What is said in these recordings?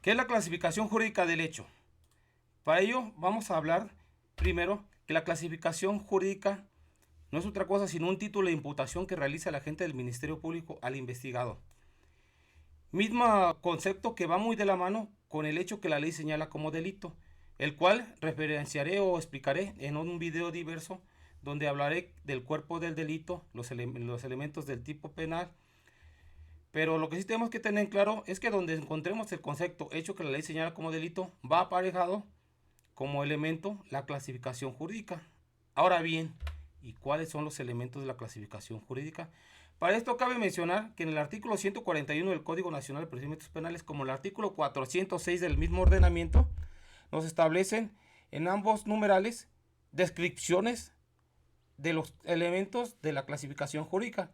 ¿Qué es la clasificación jurídica del hecho? Para ello vamos a hablar primero que la clasificación jurídica no es otra cosa sino un título de imputación que realiza el agente del Ministerio Público al investigado. Mismo concepto que va muy de la mano con el hecho que la ley señala como delito, el cual referenciaré o explicaré en un video diverso donde hablaré del cuerpo del delito, los elementos del tipo penal. Pero lo que sí tenemos que tener claro es que donde encontremos el concepto hecho que la ley señala como delito, va aparejado como elemento la clasificación jurídica. Ahora bien, ¿y cuáles son los elementos de la clasificación jurídica? Para esto cabe mencionar que en el artículo 141 del Código Nacional de Procedimientos Penales, como el artículo 406 del mismo ordenamiento, nos establecen en ambos numerales descripciones de los elementos de la clasificación jurídica.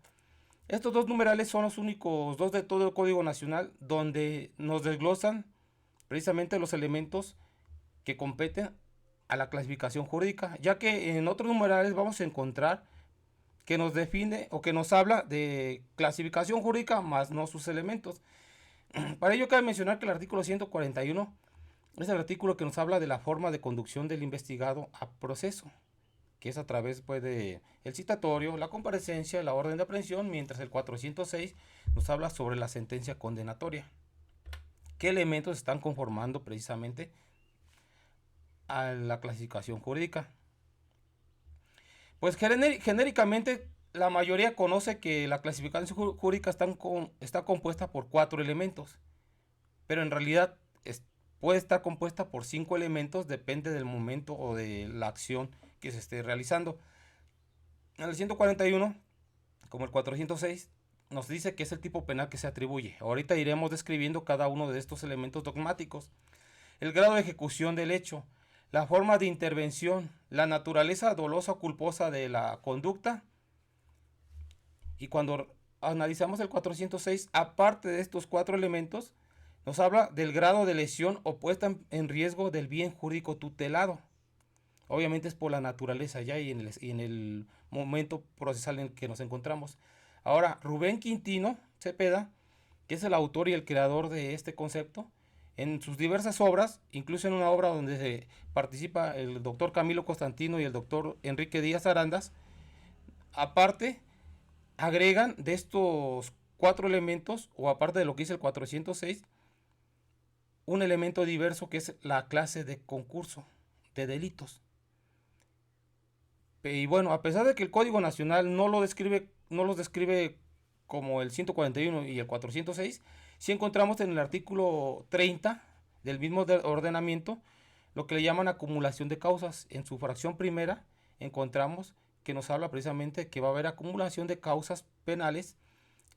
Estos dos numerales son los únicos dos de todo el Código Nacional donde nos desglosan precisamente los elementos que competen a la clasificación jurídica, ya que en otros numerales vamos a encontrar que nos define o que nos habla de clasificación jurídica más no sus elementos. Para ello cabe mencionar que el artículo 141 es el artículo que nos habla de la forma de conducción del investigado a proceso, que es a través pues, de el citatorio, la comparecencia, la orden de aprehensión, mientras el 406 nos habla sobre la sentencia condenatoria. ¿Qué elementos están conformando precisamente a la clasificación jurídica? Pues genéricamente la mayoría conoce que la clasificación jurídica está compuesta por 4 elementos, pero en realidad puede estar compuesta por 5 elementos, depende del momento o de la acción que se esté realizando. En el 141, como el 406, nos dice que es el tipo penal que se atribuye. Ahorita iremos describiendo cada uno de estos elementos dogmáticos. El grado de ejecución del hecho, la forma de intervención, la naturaleza dolosa o culposa de la conducta. Y cuando analizamos el 406, aparte de estos 4 elementos, nos habla del grado de lesión o puesta en riesgo del bien jurídico tutelado. Obviamente es por la naturaleza ya y en el momento procesal en el que nos encontramos. Ahora, Rubén Quintino Cepeda, que es el autor y el creador de este concepto, en sus diversas obras, incluso en una obra donde se participa el doctor Camilo Constantino y el doctor Enrique Díaz Arandas, aparte agregan de estos 4 elementos, o aparte de lo que dice el 406, un elemento diverso que es la clase de concurso de delitos. Y bueno, a pesar de que el Código Nacional no los describe como el 141 y el 406, sí encontramos en el artículo 30 del mismo ordenamiento lo que le llaman acumulación de causas. En su fracción primera encontramos que nos habla precisamente que va a haber acumulación de causas penales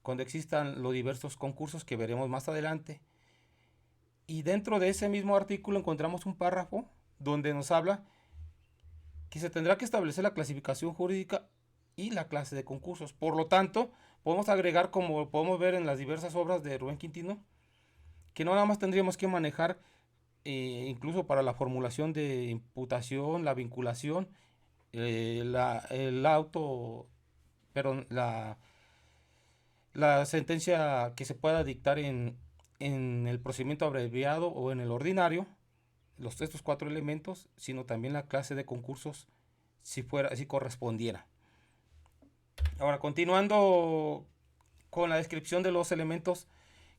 cuando existan los diversos concursos que veremos más adelante. Y dentro de ese mismo artículo encontramos un párrafo donde nos habla que se tendrá que establecer la clasificación jurídica y la clase de concursos. Por lo tanto, podemos agregar, como podemos ver en las diversas obras de Rubén Quintino, que no nada más tendríamos que manejar, incluso para la formulación de imputación, la vinculación, el auto, perdón, la sentencia que se pueda dictar en el procedimiento abreviado o en el ordinario, estos 4 elementos, sino también la clase de concursos si correspondiera. Ahora, continuando con la descripción de los elementos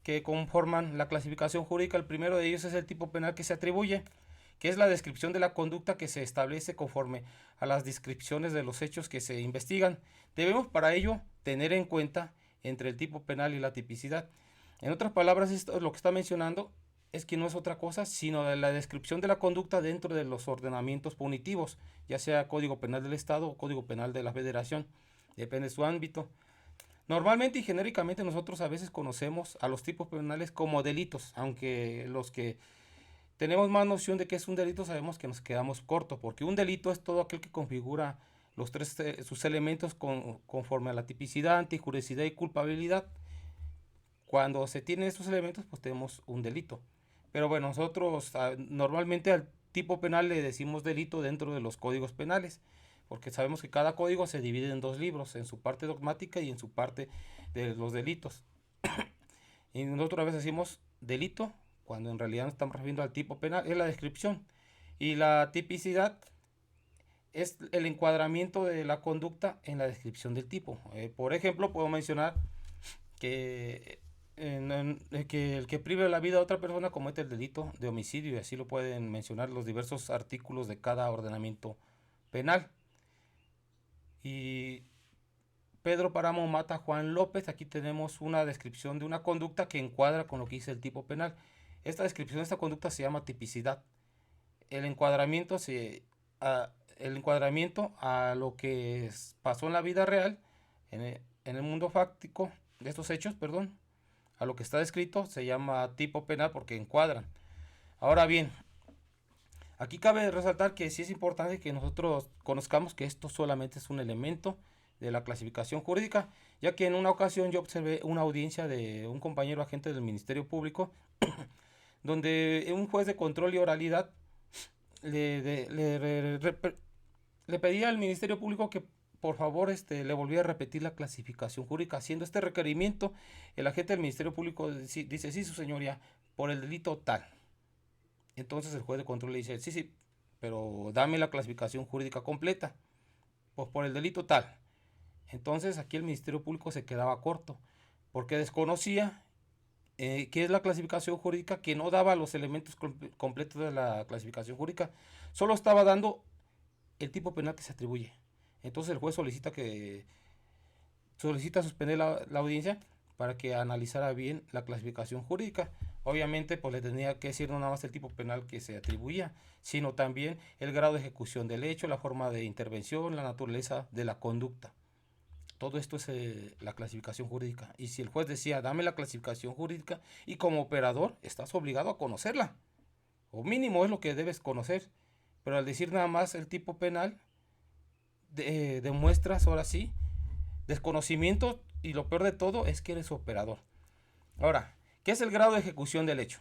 que conforman la clasificación jurídica, el primero de ellos es el tipo penal que se atribuye, que es la descripción de la conducta que se establece conforme a las descripciones de los hechos que se investigan. Debemos para ello tener en cuenta entre el tipo penal y la tipicidad. En otras palabras, esto es lo que está mencionando es que no es otra cosa sino la descripción de la conducta dentro de los ordenamientos punitivos, ya sea Código Penal del Estado o Código Penal de la Federación, depende de su ámbito. Normalmente y genéricamente nosotros a veces conocemos a los tipos penales como delitos, aunque los que tenemos más noción de que es un delito sabemos que nos quedamos cortos, porque un delito es todo aquel que configura sus elementos conforme a la tipicidad, antijuricidad y culpabilidad. Cuando se tienen estos elementos, pues tenemos un delito. Pero bueno, nosotros normalmente al tipo penal le decimos delito dentro de los códigos penales, porque sabemos que cada código se divide en 2 libros, en su parte dogmática y en su parte de los delitos. Y nosotros a veces decimos delito cuando en realidad no estamos refiriendo al tipo penal, es la descripción. Y la tipicidad es el encuadramiento de la conducta en la descripción del tipo. Por ejemplo, puedo mencionar que, que el que prive la vida a otra persona comete el delito de homicidio, y así lo pueden mencionar los diversos artículos de cada ordenamiento penal. Y Pedro Páramo mata a Juan López. Aquí tenemos una descripción de una conducta que encuadra con lo que dice el tipo penal. Esta descripción de esta conducta se llama tipicidad. El encuadramiento, el encuadramiento a lo que pasó en la vida real, en el mundo fáctico de estos hechos, perdón, a lo que está descrito, se llama tipo penal porque encuadran. Ahora bien, aquí cabe resaltar que sí es importante que nosotros conozcamos que esto solamente es un elemento de la clasificación jurídica, ya que en una ocasión yo observé una audiencia de un compañero agente del Ministerio Público, donde un juez de control y oralidad le pedía al Ministerio Público que por favor le volviera a repetir la clasificación jurídica. Haciendo este requerimiento, el agente del Ministerio Público dice, sí, su señoría, por el delito tal. Entonces el juez de control le dice, sí, sí, pero dame la clasificación jurídica completa. Pues por el delito tal. Entonces aquí el Ministerio Público se quedaba corto, porque desconocía qué es la clasificación jurídica, que no daba los elementos completos de la clasificación jurídica, solo estaba dando el tipo penal que se atribuye. Entonces el juez solicita suspender la audiencia para que analizara bien la clasificación jurídica. Obviamente pues le tenía que decir no nada más el tipo penal que se atribuía, sino también el grado de ejecución del hecho, la forma de intervención, la naturaleza de la conducta. Todo esto es la clasificación jurídica. Y si el juez decía, dame la clasificación jurídica, y como operador estás obligado a conocerla, o mínimo es lo que debes conocer. Pero al decir nada más el tipo penal, demuestras ahora sí desconocimiento, y lo peor de todo es que eres operador. Ahora, ¿qué es el grado de ejecución del hecho?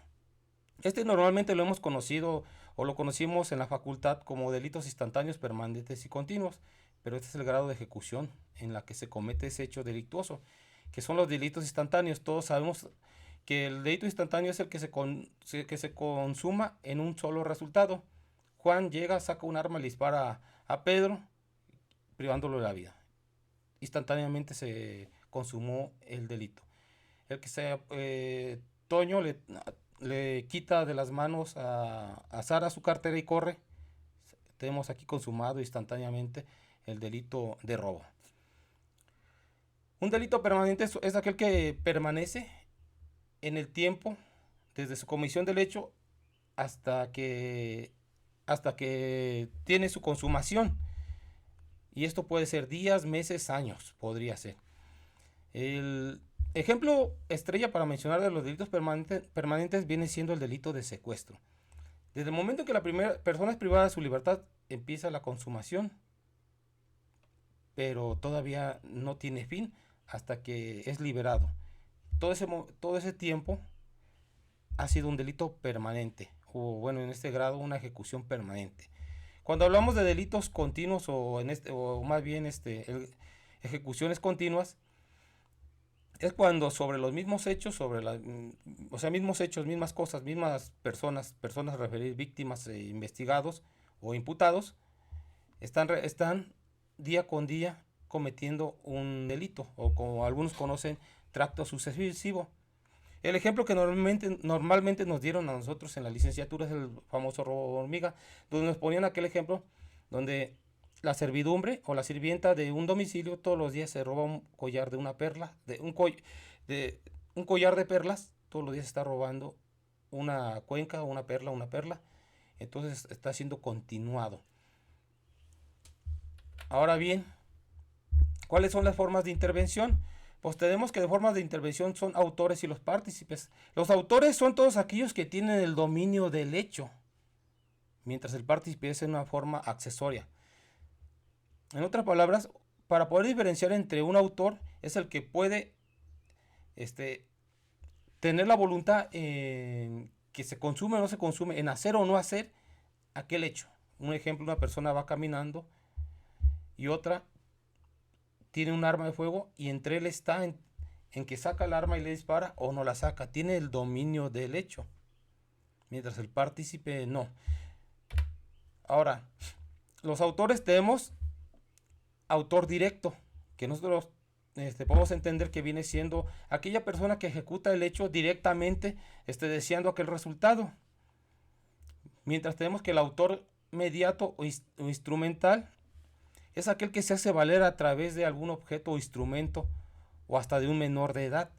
Normalmente lo hemos conocido o lo conocimos en la facultad como delitos instantáneos, permanentes y continuos, pero este es el grado de ejecución en la que se comete ese hecho delictuoso, que son los delitos instantáneos. Todos sabemos que el delito instantáneo es el que se consuma en un solo resultado. Juan llega, saca un arma y le dispara a Pedro, privándolo de la vida. Instantáneamente se consumó el delito. El que Toño le quita de las manos a Sara su cartera y corre. Tenemos aquí consumado instantáneamente el delito de robo. Un delito permanente es aquel que permanece en el tiempo desde su comisión del hecho hasta que tiene su consumación. Y esto puede ser días, meses, años, podría ser. El ejemplo estrella para mencionar de los delitos permanentes viene siendo el delito de secuestro. Desde el momento en que la primera persona es privada de su libertad, empieza la consumación, pero todavía no tiene fin hasta que es liberado. Todo ese tiempo ha sido un delito permanente, o bueno, en este grado una ejecución permanente. Cuando hablamos de delitos continuos o más bien ejecuciones continuas, es cuando sobre los mismos hechos, mismos hechos, mismas cosas, mismas personas a referir, víctimas, investigados o imputados, están día con día cometiendo un delito, o como algunos conocen, tracto sucesivo. El ejemplo que normalmente nos dieron a nosotros en la licenciatura es el famoso robo hormiga, donde nos ponían aquel ejemplo donde la servidumbre o la sirvienta de un domicilio todos los días se roba un collar de una perla, un collar de perlas, todos los días está robando una cuenca, una perla. Entonces está siendo continuado. Ahora bien, ¿cuáles son las formas de intervención? Pues tenemos que de formas de intervención son autores y los partícipes. Los autores son todos aquellos que tienen el dominio del hecho, mientras el partícipe es en una forma accesoria. En otras palabras, para poder diferenciar entre un autor es el que puede tener la voluntad en que se consume o no se consume, en hacer o no hacer aquel hecho. Un ejemplo, una persona va caminando y otra tiene un arma de fuego, y entre él está en que saca el arma y le dispara o no la saca. Tiene el dominio del hecho. mientras el partícipe no. Ahora, los autores tenemos autor directo, que nosotros podemos entender que viene siendo aquella persona que ejecuta el hecho directamente, deseando aquel resultado. Mientras tenemos que el autor mediato o instrumental es aquel que se hace valer a través de algún objeto o instrumento o hasta de un menor de edad.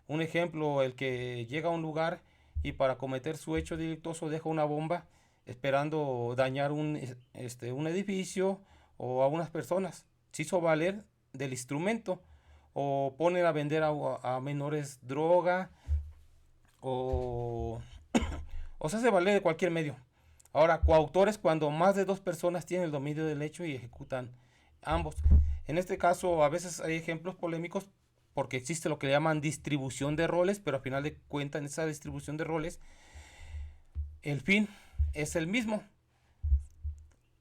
Un ejemplo, el que llega a un lugar y para cometer su hecho delictuoso deja una bomba esperando dañar un edificio o a unas personas. Se hizo valer del instrumento, o ponen a vender a menores droga, o, o se hace valer de cualquier medio. Ahora, coautores cuando más de dos personas tienen el dominio del hecho y ejecutan ambos. En este caso, a veces hay ejemplos polémicos porque existe lo que le llaman distribución de roles, pero al final de cuentas en esa distribución de roles el fin es el mismo.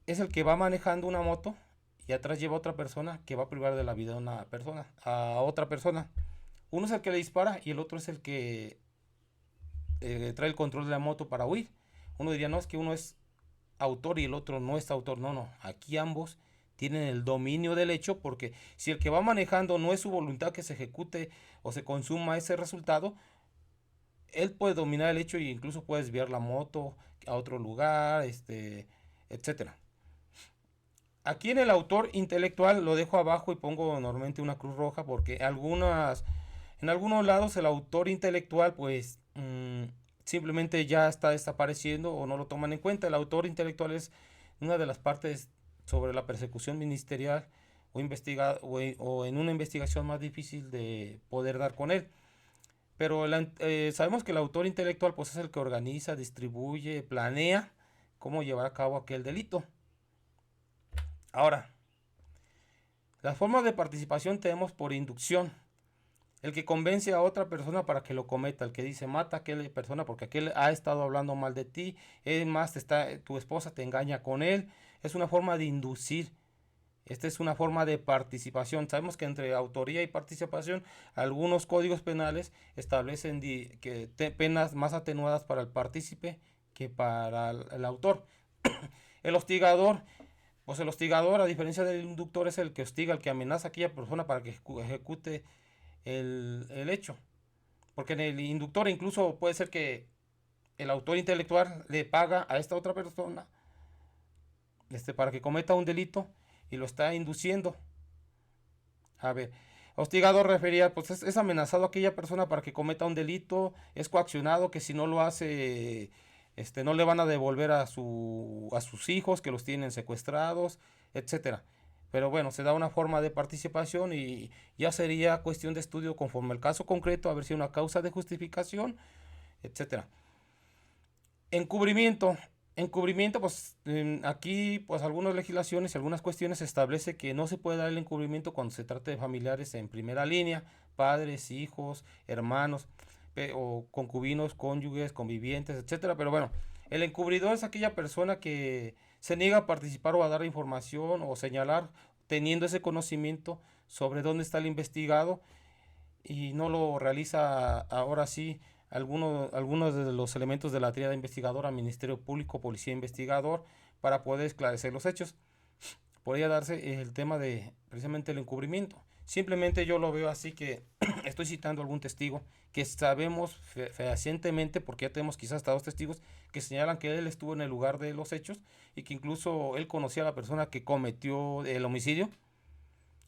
Es el que va manejando una moto y atrás lleva a otra persona que va a privar de la vida a otra persona. Uno es el que le dispara y el otro es el que trae el control de la moto para huir. Uno diría, no, es que uno es autor y el otro no es autor. No, no, aquí ambos tienen el dominio del hecho, porque si el que va manejando no es su voluntad que se ejecute o se consuma ese resultado, él puede dominar el hecho e incluso puede desviar la moto a otro lugar, etcétera. Aquí en el autor intelectual lo dejo abajo y pongo normalmente una cruz roja porque en algunos lados el autor intelectual pues simplemente ya está desapareciendo o no lo toman en cuenta. El autor intelectual es una de las partes sobre la persecución ministerial o en una investigación más difícil de poder dar con él. Pero sabemos que el autor intelectual pues es el que organiza, distribuye, planea cómo llevar a cabo aquel delito. Ahora, las formas de participación tenemos por inducción. El que convence a otra persona para que lo cometa, el que dice mata a aquella persona porque aquel ha estado hablando mal de ti, es más, tu esposa te engaña con él, es una forma de inducir. Esta es una forma de participación. Sabemos que entre autoría y participación algunos códigos penales establecen penas más atenuadas para el partícipe que para el autor. El hostigador, pues el hostigador, a diferencia del inductor, es el que hostiga, el que amenaza a aquella persona para que ejecute el hecho. Porque en el inductor incluso puede ser que el autor intelectual le paga a esta otra persona para que cometa un delito y lo está induciendo. A ver, hostigador refería, pues es amenazado a aquella persona para que cometa un delito, es coaccionado, que si no lo hace, no le van a devolver a sus hijos que los tienen secuestrados, etcétera. Pero bueno, se da una forma de participación y ya sería cuestión de estudio conforme al caso concreto, a ver si hay una causa de justificación, etcétera. Encubrimiento. Encubrimiento, pues aquí pues algunas legislaciones y algunas cuestiones establece que no se puede dar el encubrimiento cuando se trata de familiares en primera línea, padres, hijos, hermanos, o concubinos, cónyuges, convivientes, etcétera. Pero bueno, el encubridor es aquella persona que se niega a participar o a dar información o señalar teniendo ese conocimiento sobre dónde está el investigado y no lo realiza ahora sí algunos de los elementos de la tríada investigadora, Ministerio Público, Policía Investigador, para poder esclarecer los hechos. Podría darse el tema de precisamente el encubrimiento. Simplemente yo lo veo así que estoy citando algún testigo que sabemos fehacientemente, porque ya tenemos quizás hasta dos testigos que señalan que él estuvo en el lugar de los hechos y que incluso él conocía a la persona que cometió el homicidio.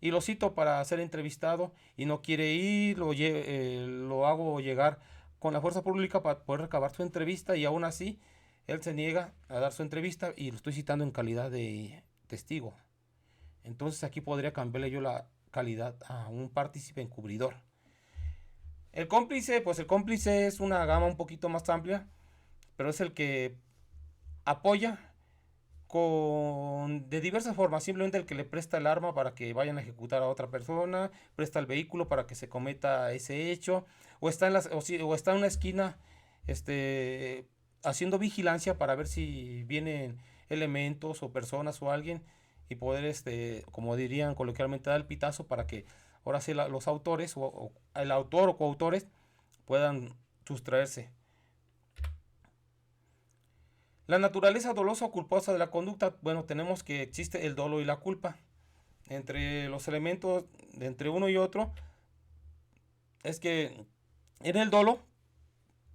Y lo cito para ser entrevistado y no quiere ir, lo hago llegar con la fuerza pública para poder recabar su entrevista y aún así él se niega a dar su entrevista y lo estoy citando en calidad de testigo. Entonces aquí podría cambiarle yo la calidad a un partícipe encubridor. El cómplice, pues el cómplice es una gama un poquito más amplia, pero es el que apoya de diversas formas, simplemente el que le presta el arma para que vayan a ejecutar a otra persona, presta el vehículo para que se cometa ese hecho, o está o está en una esquina haciendo vigilancia para ver si vienen elementos o personas o alguien y poder, como dirían coloquialmente, dar el pitazo para que ahora sí los autores o el autor o coautores puedan sustraerse. La naturaleza dolosa o culposa de la conducta, bueno, tenemos que existe el dolo y la culpa. Entre los elementos de entre uno y otro es que en el dolo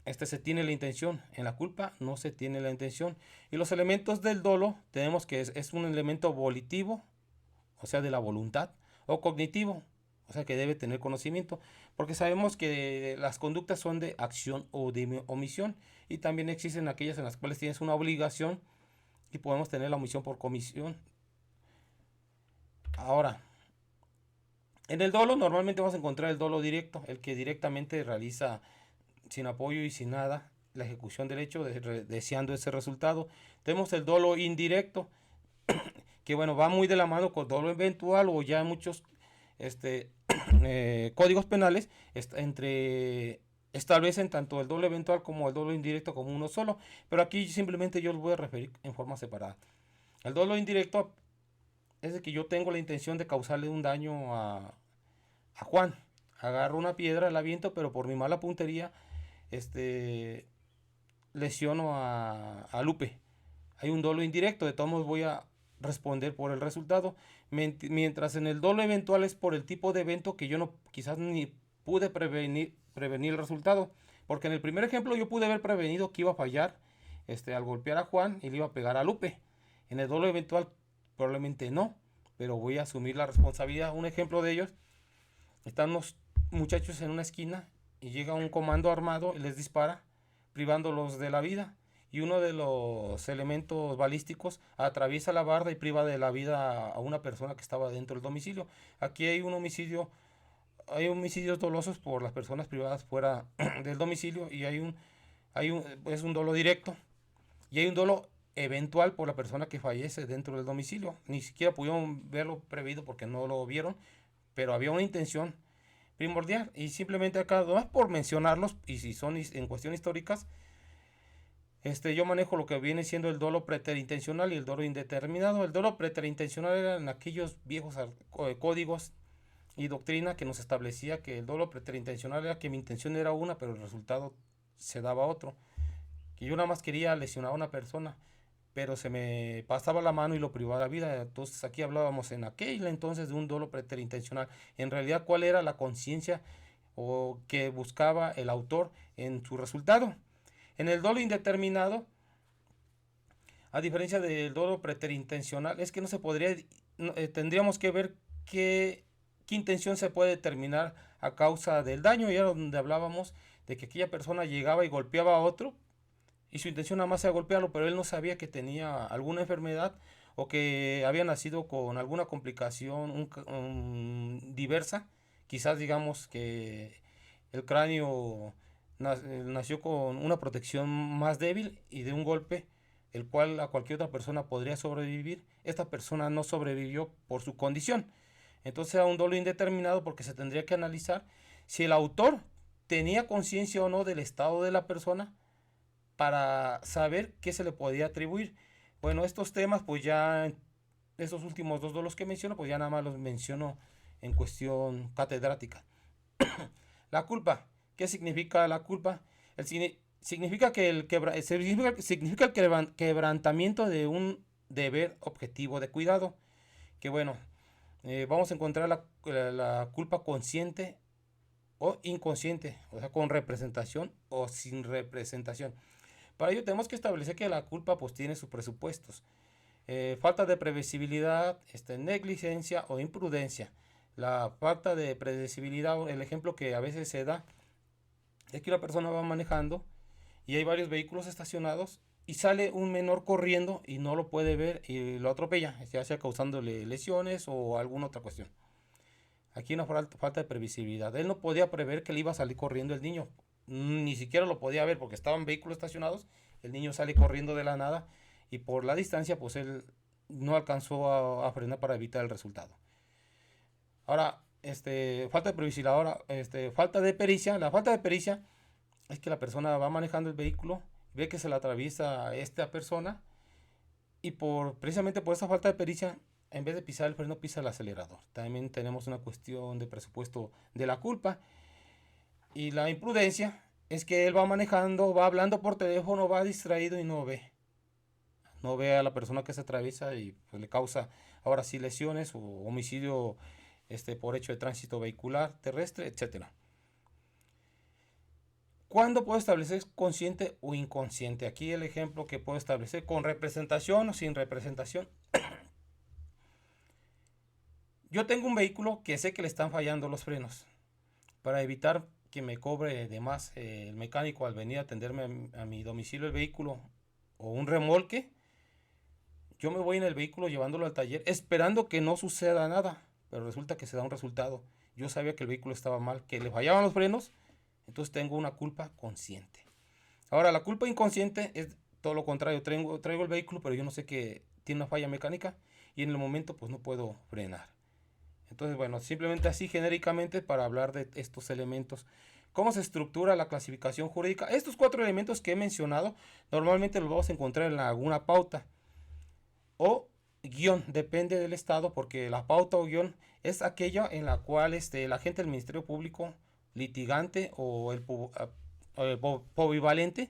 se tiene la intención, en la culpa no se tiene la intención. Y los elementos del dolo tenemos que es un elemento volitivo, o sea, de la voluntad, o cognitivo, o sea, que debe tener conocimiento, porque sabemos que las conductas son de acción o de omisión, y también existen aquellas en las cuales tienes una obligación y podemos tener la omisión por comisión. Ahora, en el dolo normalmente vamos a encontrar el dolo directo, el que directamente realiza sin apoyo y sin nada la ejecución del hecho, deseando ese resultado. Tenemos el dolo indirecto, que bueno, va muy de la mano con dolo eventual o ya muchos este, códigos penales establecen tanto el dolo eventual como el dolo indirecto como uno solo, pero aquí simplemente yo los voy a referir en forma separada. El dolo indirecto es de que yo tengo la intención de causarle un daño a Juan. Agarro una piedra, la aviento, pero por mi mala puntería, lesiono a Lupe. Hay un dolo indirecto, de todos modos voy a responder por el resultado. Mientras en el dolo eventual es por el tipo de evento que yo no quizás ni pude prevenir el resultado. Porque en el primer ejemplo yo pude haber prevenido que iba a fallar al golpear a Juan y le iba a pegar a Lupe. En el dolo eventual probablemente no, pero voy a asumir la responsabilidad. Un ejemplo de ellos, están los muchachos en una esquina y llega un comando armado y les dispara, privándolos de la vida. Y uno de los elementos balísticos atraviesa la barda y priva de la vida a una persona que estaba dentro del domicilio. Aquí hay un homicidio, hay homicidios dolosos por las personas privadas fuera del domicilio y es un dolo directo. Y hay un dolo eventual por la persona que fallece dentro del domicilio. Ni siquiera pudieron verlo previsto porque no lo vieron, pero había una intención primordial. Y simplemente acá, no es por mencionarlos, y si son en cuestión históricas, yo manejo lo que viene siendo el dolo preterintencional y el dolo indeterminado. El dolo preterintencional eran aquellos viejos códigos y doctrina que nos establecía que el dolo preterintencional era que mi intención era una, pero el resultado se daba otro. Que yo nada más quería lesionar a una persona, pero se me pasaba la mano y lo privaba de la vida. Entonces aquí hablábamos en aquel entonces de un dolo preterintencional. En realidad, ¿cuál era la conciencia o que buscaba el autor en su resultado? En el dolo indeterminado, a diferencia del dolo preterintencional, es que no se podría, tendríamos que ver qué intención se puede determinar a causa del daño, y era donde hablábamos de que aquella persona llegaba y golpeaba a otro, y su intención nada más era golpearlo, pero él no sabía que tenía alguna enfermedad o que había nacido con alguna complicación diversa. Quizás digamos que el cráneo nació con una protección más débil y de un golpe el cual a cualquier otra persona podría sobrevivir. Esta persona no sobrevivió por su condición. Entonces era un dolo indeterminado porque se tendría que analizar si el autor tenía conciencia o no del estado de la persona para saber qué se le podía atribuir. Bueno, estos temas, pues ya, estos últimos dos dolos que menciono, pues ya nada más los menciono en cuestión catedrática. La culpa. ¿Qué significa la culpa? Significa que significa el quebrantamiento de un deber objetivo de cuidado. Que bueno, vamos a encontrar la culpa consciente o inconsciente, o sea, con representación o sin representación. Para ello tenemos que establecer que la culpa pues tiene sus presupuestos. Falta de previsibilidad, negligencia o imprudencia. La falta de predecibilidad, el ejemplo que a veces se da es que una persona va manejando y hay varios vehículos estacionados y sale un menor corriendo y no lo puede ver y lo atropella, ya sea causándole lesiones o alguna otra cuestión. Aquí una falta de previsibilidad. Él no podía prever que le iba a salir corriendo el niño. Ni siquiera lo podía ver porque estaban vehículos estacionados. El niño sale corriendo de la nada y por la distancia pues él no alcanzó a frenar para evitar el resultado. Ahora, falta de previsibilidad. Ahora, falta de pericia. La falta de pericia es que la persona va manejando el vehículo, ve que se le atraviesa a esta persona y precisamente por esa falta de pericia, en vez de pisar el freno, pisa el acelerador. También tenemos una cuestión de presupuesto de la culpa. Y la imprudencia es que él va manejando, va hablando por teléfono, va distraído y no ve. no ve a la persona que se atraviesa y pues, le causa ahora sí lesiones o homicidio por hecho de tránsito vehicular, terrestre, etcétera. ¿Cuándo puedo establecer consciente o inconsciente? Aquí el ejemplo que puedo establecer con representación o sin representación. Yo tengo un vehículo que sé que le están fallando los frenos. Para evitar que me cobre de más el mecánico al venir a atenderme a mi domicilio el vehículo o un remolque, yo me voy en el vehículo llevándolo al taller esperando que no suceda nada, pero resulta que se da un resultado. Yo sabía que el vehículo estaba mal, que le fallaban los frenos, entonces tengo una culpa consciente. Ahora, la culpa inconsciente es todo lo contrario. Traigo el vehículo, pero yo no sé que tiene una falla mecánica y en el momento pues no puedo frenar. Entonces, bueno, simplemente así genéricamente para hablar de estos elementos. ¿Cómo se estructura la clasificación jurídica? Estos 4 elementos que he mencionado normalmente los vamos a encontrar en alguna pauta o guión, depende del estado, porque la pauta o guión es aquella en la cual el agente del Ministerio Público, litigante o el pobivalente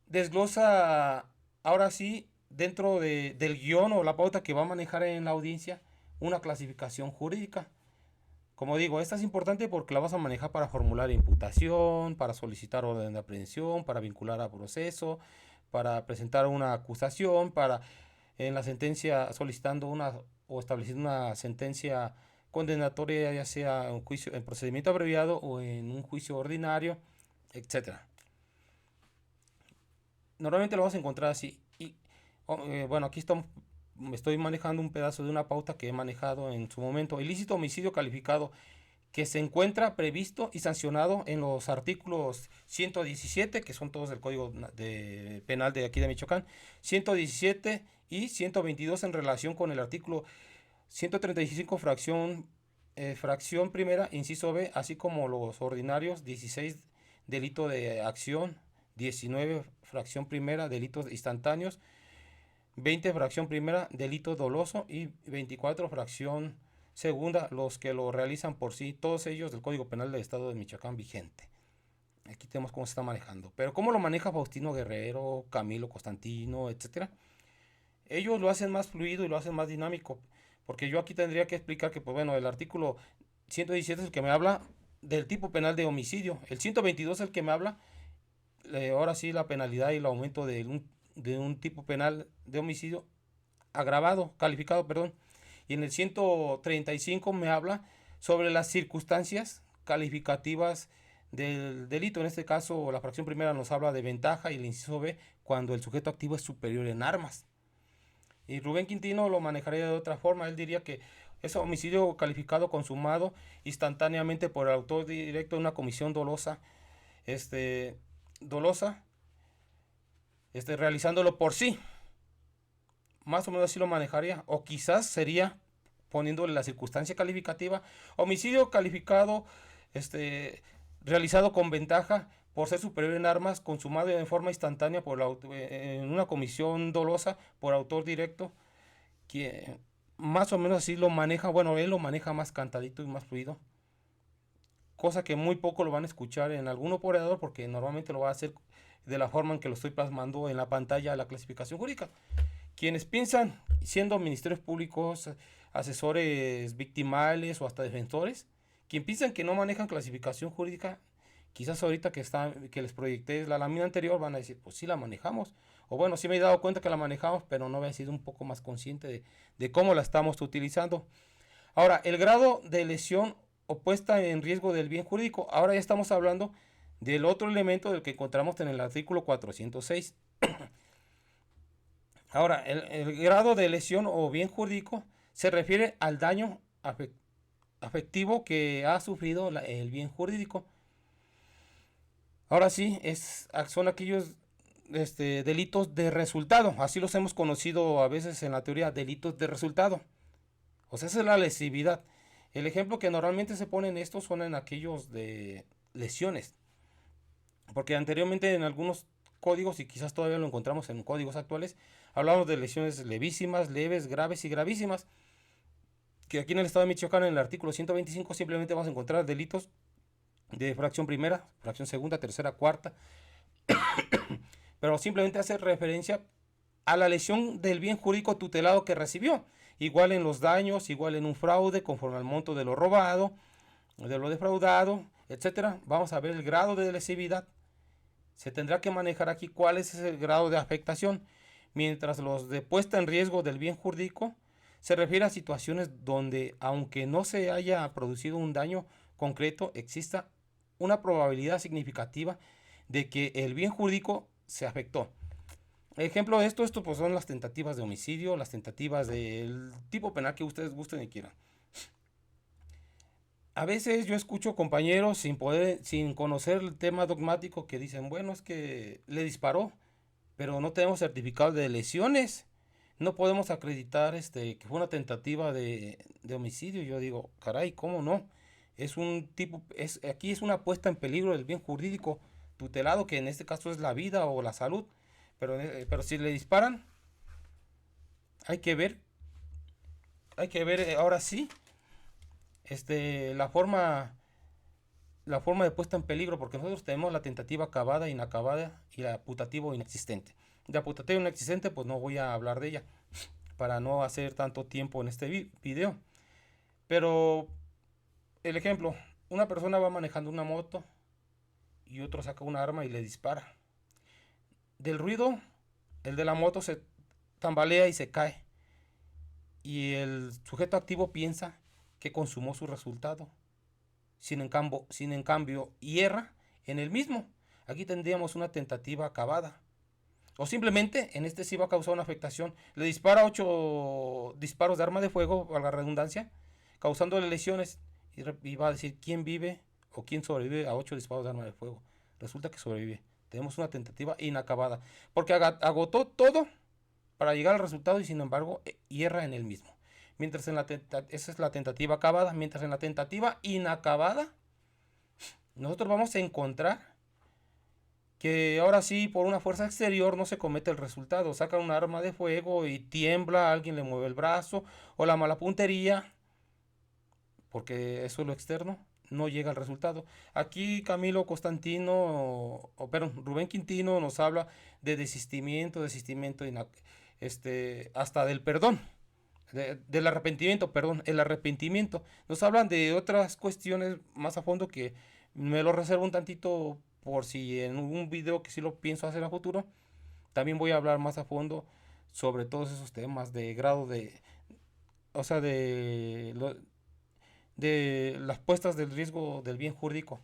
desglosa ahora sí dentro del guión o la pauta que va a manejar en la audiencia una clasificación jurídica. Como digo, esta es importante porque la vas a manejar para formular imputación, para solicitar orden de aprehensión, para vincular a proceso, para presentar una acusación, para en la sentencia solicitando una o estableciendo una sentencia condenatoria, ya sea en juicio en procedimiento abreviado o en un juicio ordinario, etcétera. Normalmente lo vas a encontrar así. Y bueno, aquí estoy manejando un pedazo de una pauta que he manejado en su momento. Ilícito homicidio calificado que se encuentra previsto y sancionado en los artículos 117, que son todos del Código Penal de aquí de Michoacán, 117 y 122 en relación con el artículo 135 fracción primera, inciso B, así como los ordinarios 16 delito de acción, 19 fracción primera, delitos instantáneos, 20 fracción primera, delito doloso y 24 fracción segunda, los que lo realizan por sí, todos ellos del Código Penal del Estado de Michoacán vigente. Aquí tenemos cómo se está manejando. Pero cómo lo maneja Faustino Guerrero, Camilo Constantino, etcétera. Ellos lo hacen más fluido y lo hacen más dinámico. Porque yo aquí tendría que explicar que, pues bueno, el artículo 117 es el que me habla del tipo penal de homicidio. El 122 es el que me habla, ahora sí, la penalidad y el aumento de un tipo penal de homicidio agravado, calificado, perdón. Y en el 135 me habla sobre las circunstancias calificativas del delito. En este caso, la fracción primera nos habla de ventaja y el inciso B cuando el sujeto activo es superior en armas. Y Rubén Quintino lo manejaría de otra forma. Él diría que es homicidio calificado consumado instantáneamente por el autor directo de una comisión dolosa, realizándolo por sí. Más o menos así lo manejaría. O quizás sería poniéndole la circunstancia calificativa. Homicidio calificado, realizado con ventaja por ser superior en armas, consumado en forma instantánea en una comisión dolosa por autor directo, que más o menos así lo maneja. Bueno, él lo maneja más cantadito y más fluido, cosa que muy poco lo van a escuchar en algún operador, porque normalmente lo va a hacer de la forma en que lo estoy plasmando en la pantalla, la clasificación jurídica. Quienes piensan, siendo ministerios públicos, asesores victimales o hasta defensores, quienes piensan que no manejan clasificación jurídica, quizás ahorita que les proyecté la lámina anterior van a decir, pues sí la manejamos. O bueno, sí me he dado cuenta que la manejamos, pero no había sido un poco más consciente de cómo la estamos utilizando. Ahora, el grado de lesión o puesta en riesgo del bien jurídico. Ahora ya estamos hablando del otro elemento del que encontramos en el artículo 406. Ahora, el grado de lesión o bien jurídico se refiere al daño afectivo que ha sufrido el bien jurídico. Ahora sí, son aquellos delitos de resultado. Así los hemos conocido a veces en la teoría, delitos de resultado. O sea, esa es la lesividad. El ejemplo que normalmente se pone en estos son en aquellos de lesiones. Porque anteriormente en algunos códigos, y quizás todavía lo encontramos en códigos actuales, hablamos de lesiones levísimas, leves, graves y gravísimas. Que aquí en el estado de Michoacán, en el artículo 125, simplemente vamos a encontrar delitos de fracción primera, fracción segunda, tercera, cuarta. Pero simplemente hace referencia a la lesión del bien jurídico tutelado que recibió. Igual en los daños, igual en un fraude, conforme al monto de lo robado, de lo defraudado, etcétera. Vamos a ver el grado de lesividad. Se tendrá que manejar aquí cuál es el grado de afectación, mientras los de puesta en riesgo del bien jurídico se refiere a situaciones donde, aunque no se haya producido un daño concreto, exista una probabilidad significativa de que el bien jurídico se afectó. Ejemplo de esto pues son las tentativas de homicidio, las tentativas del tipo penal que ustedes gusten y quieran. A veces yo escucho compañeros sin conocer el tema dogmático que dicen, bueno, es que le disparó, pero no tenemos certificado de lesiones. No podemos acreditar que fue una tentativa de homicidio. Yo digo, caray, ¿cómo no? Es un tipo, aquí es una puesta en peligro del bien jurídico tutelado, que en este caso es la vida o la salud. Pero si le disparan, hay que ver, ahora sí, la forma de puesta en peligro, porque nosotros tenemos la tentativa acabada, inacabada y la putativo inexistente. De putativo inexistente, pues no voy a hablar de ella para no hacer tanto tiempo en este video. Pero el ejemplo, una persona va manejando una moto y otro saca un arma y le dispara. Del ruido, el de la moto se tambalea y se cae. Y el sujeto activo piensa que consumó su resultado. Sin en cambio hierra en el mismo. Aquí tendríamos una tentativa acabada. O simplemente en este sí va a causar una afectación. Le dispara 8 disparos de arma de fuego, a la redundancia, causándole lesiones. Y va a decir quién vive o quién sobrevive a 8 disparos de arma de fuego. Resulta que sobrevive. Tenemos una tentativa inacabada. Porque agotó todo para llegar al resultado y sin embargo hierra en el mismo. Mientras esa es la tentativa acabada. Mientras en la tentativa inacabada, nosotros vamos a encontrar que ahora sí, por una fuerza exterior no se comete el resultado. Saca un arma de fuego y tiembla, alguien le mueve el brazo, o la mala puntería, porque eso es lo externo, no llega al resultado. Aquí Camilo Constantino, Rubén Quintino nos habla de desistimiento, hasta del perdón. Del arrepentimiento, perdón, el arrepentimiento. Nos hablan de otras cuestiones más a fondo que me lo reservo un tantito por si en un video que sí lo pienso hacer a futuro. También voy a hablar más a fondo sobre todos esos temas de grado o sea, de las puestas del riesgo del bien jurídico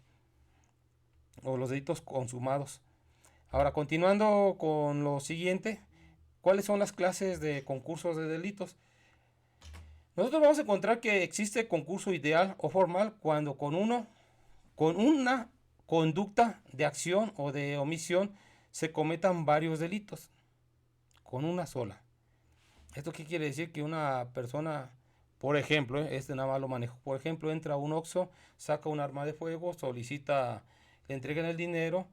o los delitos consumados. Ahora, continuando con lo siguiente, ¿cuáles son las clases de concursos de delitos? Nosotros vamos a encontrar que existe concurso ideal o formal cuando con una conducta de acción o de omisión se cometan varios delitos. Con una sola. ¿Esto qué quiere decir? Que una persona, por ejemplo, nada más lo manejo, por ejemplo, entra a un Oxxo, saca un arma de fuego, solicita, le entregan el dinero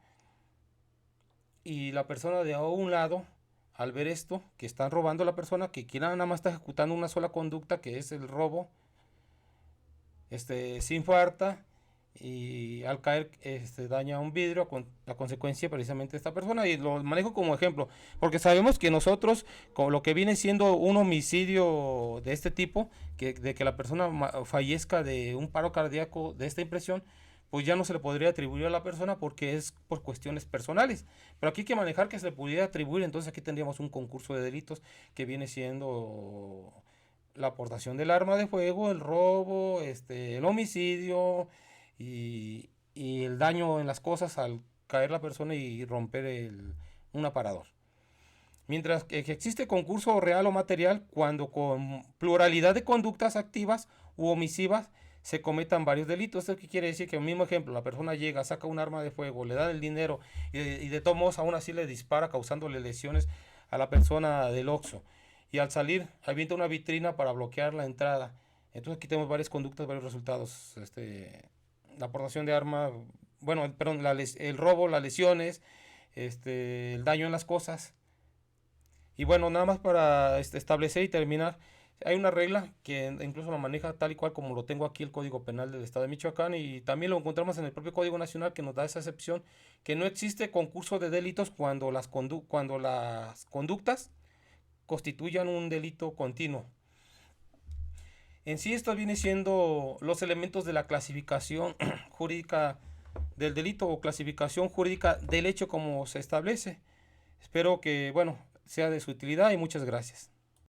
y la persona de a un lado, al ver esto, que están robando a la persona, que quien nada más está ejecutando una sola conducta, que es el robo, se infarta y al caer daña un vidrio, con la consecuencia precisamente de esta persona, y lo manejo como ejemplo porque sabemos que nosotros con lo que viene siendo un homicidio de este tipo, de que la persona fallezca de un paro cardíaco de esta impresión, pues ya no se le podría atribuir a la persona porque es por cuestiones personales, pero aquí hay que manejar que se le pudiera atribuir. Entonces aquí tendríamos un concurso de delitos que viene siendo la aportación del arma de fuego, el robo, el homicidio y el daño en las cosas al caer la persona y romper un aparador. Mientras que existe concurso real o material cuando con pluralidad de conductas activas u omisivas se cometan varios delitos. ¿Esto qué quiere decir? Que el mismo ejemplo, la persona llega, saca un arma de fuego, le da el dinero y de todos modos aún así le dispara causándole lesiones a la persona del Oxxo. Y al salir avienta una vitrina para bloquear la entrada. Entonces aquí tenemos varias conductas, varios resultados. La aportación de arma, bueno, perdón, el robo, las lesiones, el daño en las cosas. Y bueno, nada más para establecer y terminar, hay una regla que incluso lo maneja tal y cual como lo tengo aquí el Código Penal del Estado de Michoacán, y también lo encontramos en el propio Código Nacional, que nos da esa excepción, que no existe concurso de delitos cuando las conductas constituyan un delito continuo. En sí, esto viene siendo los elementos de la clasificación jurídica del delito o clasificación jurídica del hecho como se establece. Espero que, bueno, sea de su utilidad y muchas gracias.